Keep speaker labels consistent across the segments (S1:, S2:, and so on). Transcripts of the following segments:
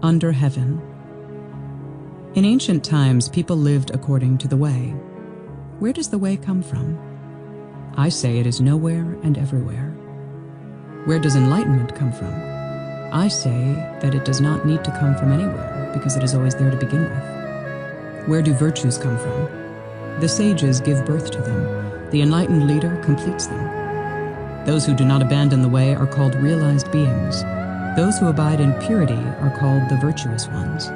S1: Under heaven. In ancient times, people lived according to the way. Where does the way come from? I say it is nowhere and everywhere. Where does enlightenment come from? I say that it does not need to come from anywhere, because it is always there to begin with. Where do virtues come from? The sages give birth to them. The enlightened leader completes them. Those who do not abandon the way are called realized beings. Those who abide in purity are called the virtuous ones.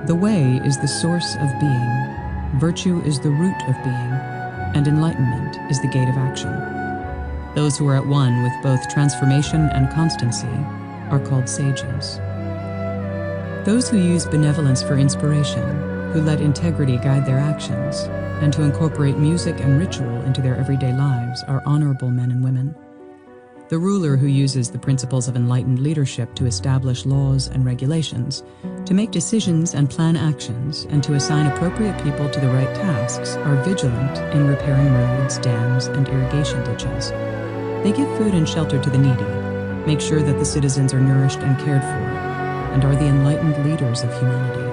S1: The way is the source of being, virtue is the root of being, and enlightenment is the gate of action. Those who are at one with both transformation and constancy are called sages. Those who use benevolence for inspiration, who let integrity guide their actions, and who incorporate music and ritual into their everyday lives are honorable men and women. The ruler who uses the principles of enlightened leadership to establish laws and regulations, to make decisions and plan actions, and to assign appropriate people to the right tasks are vigilant in repairing roads, dams, and irrigation ditches. They give food and shelter to the needy, make sure that the citizens are nourished and cared for, and are the enlightened leaders of humanity.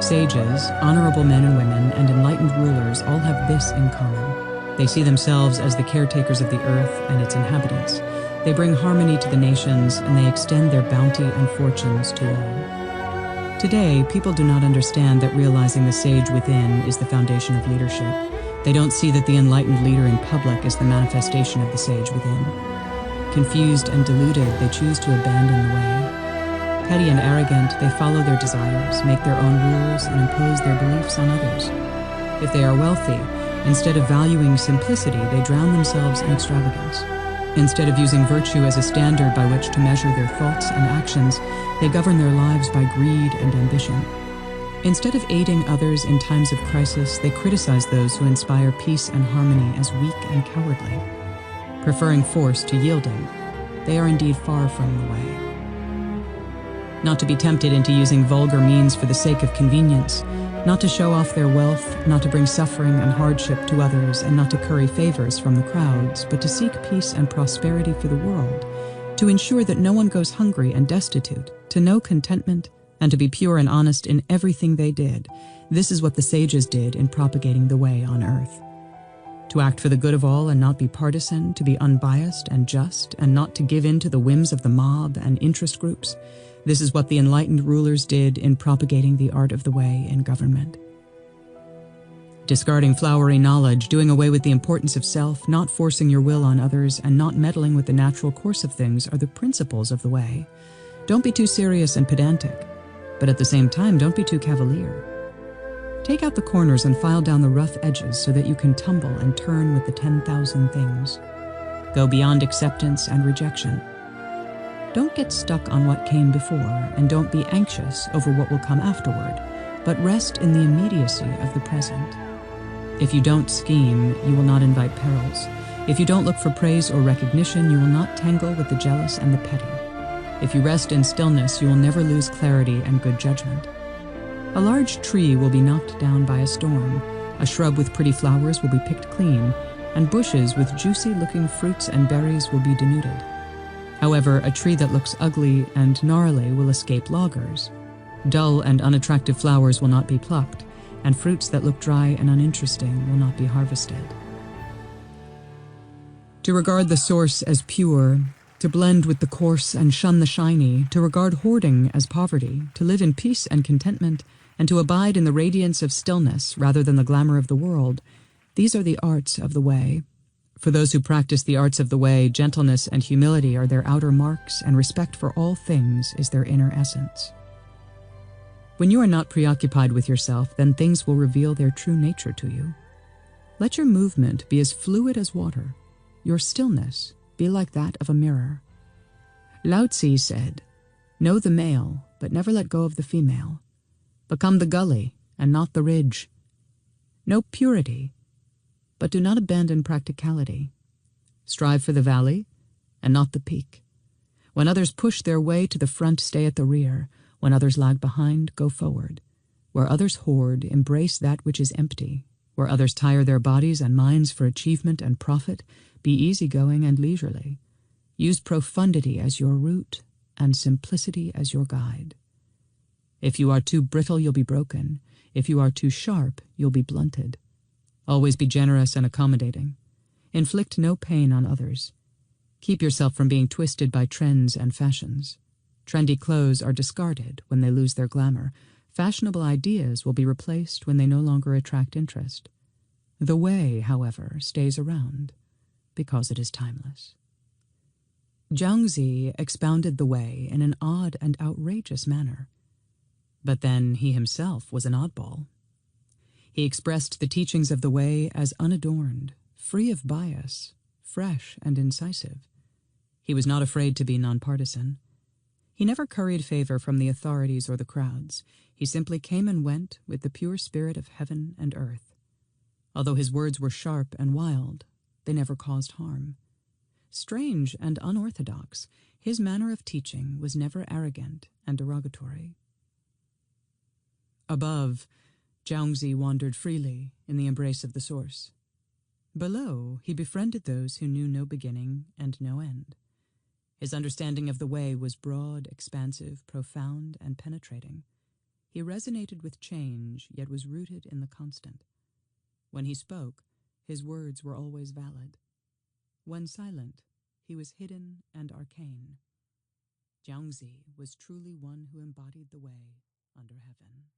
S1: Sages, honorable men and women, and enlightened rulers all have this in common. They see themselves as the caretakers of the earth and its inhabitants. They bring harmony to the nations, and they extend their bounty and fortunes to all. Today, people do not understand that realizing the sage within is the foundation of leadership. They don't see that the enlightened leader in public is the manifestation of the sage within. Confused and deluded, they choose to abandon the way. Petty and arrogant, they follow their desires, make their own rules, and impose their beliefs on others. If they are wealthy, instead of valuing simplicity, they drown themselves in extravagance. Instead of using virtue as a standard by which to measure their thoughts and actions, they govern their lives by greed and ambition. Instead of aiding others in times of crisis, they criticize those who inspire peace and harmony as weak and cowardly. Preferring force to yielding, they are indeed far from the way. Not to be tempted into using vulgar means for the sake of convenience, not to show off their wealth, not to bring suffering and hardship to others, and not to curry favors from the crowds, but to seek peace and prosperity for the world, to ensure that no one goes hungry and destitute, to know contentment, and to be pure and honest in everything they did. This is what the sages did in propagating the way on earth. To act for the good of all and not be partisan, to be unbiased and just, and not to give in to the whims of the mob and interest groups. This is what the enlightened rulers did in propagating the art of the way in government. Discarding flowery knowledge, doing away with the importance of self, not forcing your will on others, and not meddling with the natural course of things are the principles of the way. Don't be too serious and pedantic, but at the same time, don't be too cavalier. Take out the corners and file down the rough edges so that you can tumble and turn with the 10,000 things. Go beyond acceptance and rejection. Don't get stuck on what came before, and don't be anxious over what will come afterward, but rest in the immediacy of the present. If you don't scheme, you will not invite perils. If you don't look for praise or recognition, you will not tangle with the jealous and the petty. If you rest in stillness, you will never lose clarity and good judgment. A large tree will be knocked down by a storm, a shrub with pretty flowers will be picked clean, and bushes with juicy-looking fruits and berries will be denuded. However, a tree that looks ugly and gnarly will escape loggers. Dull and unattractive flowers will not be plucked, and fruits that look dry and uninteresting will not be harvested. To regard the source as pure, to blend with the coarse and shun the shiny, to regard hoarding as poverty, to live in peace and contentment, and to abide in the radiance of stillness rather than the glamour of the world, these are the arts of the way. For those who practice the arts of the way, gentleness and humility are their outer marks, and respect for all things is their inner essence. When you are not preoccupied with yourself, then things will reveal their true nature to you. Let your movement be as fluid as water, your stillness be like that of a mirror. Lao Tzu said, "Know the male, but never let go of the female. Become the gully and not the ridge. Know purity, but do not abandon practicality. Strive for the valley and not the peak. When others push their way to the front, stay at the rear. When others lag behind, go forward. Where others hoard, embrace that which is empty. Where others tire their bodies and minds for achievement and profit, be easygoing and leisurely. Use profundity as your root and simplicity as your guide. If you are too brittle, you'll be broken. If you are too sharp, you'll be blunted. Always be generous and accommodating. Inflict no pain on others. Keep yourself from being twisted by trends and fashions. Trendy clothes are discarded when they lose their glamour. Fashionable ideas will be replaced when they no longer attract interest. The way, however, stays around because it is timeless. Jiangzi expounded the way in an odd and outrageous manner. But then he himself was an oddball. He expressed the teachings of the way as unadorned, free of bias, fresh and incisive. He was not afraid to be nonpartisan. He never curried favor from the authorities or the crowds. He simply came and went with the pure spirit of heaven and earth. Although his words were sharp and wild, they never caused harm. Strange and unorthodox, his manner of teaching was never arrogant and derogatory. Above, Jiangzi wandered freely in the embrace of the source. Below, he befriended those who knew no beginning and no end. His understanding of the way was broad, expansive, profound, and penetrating. He resonated with change, yet was rooted in the constant. When he spoke, his words were always valid. When silent, he was hidden and arcane. Jiangzi was truly one who embodied the way under heaven.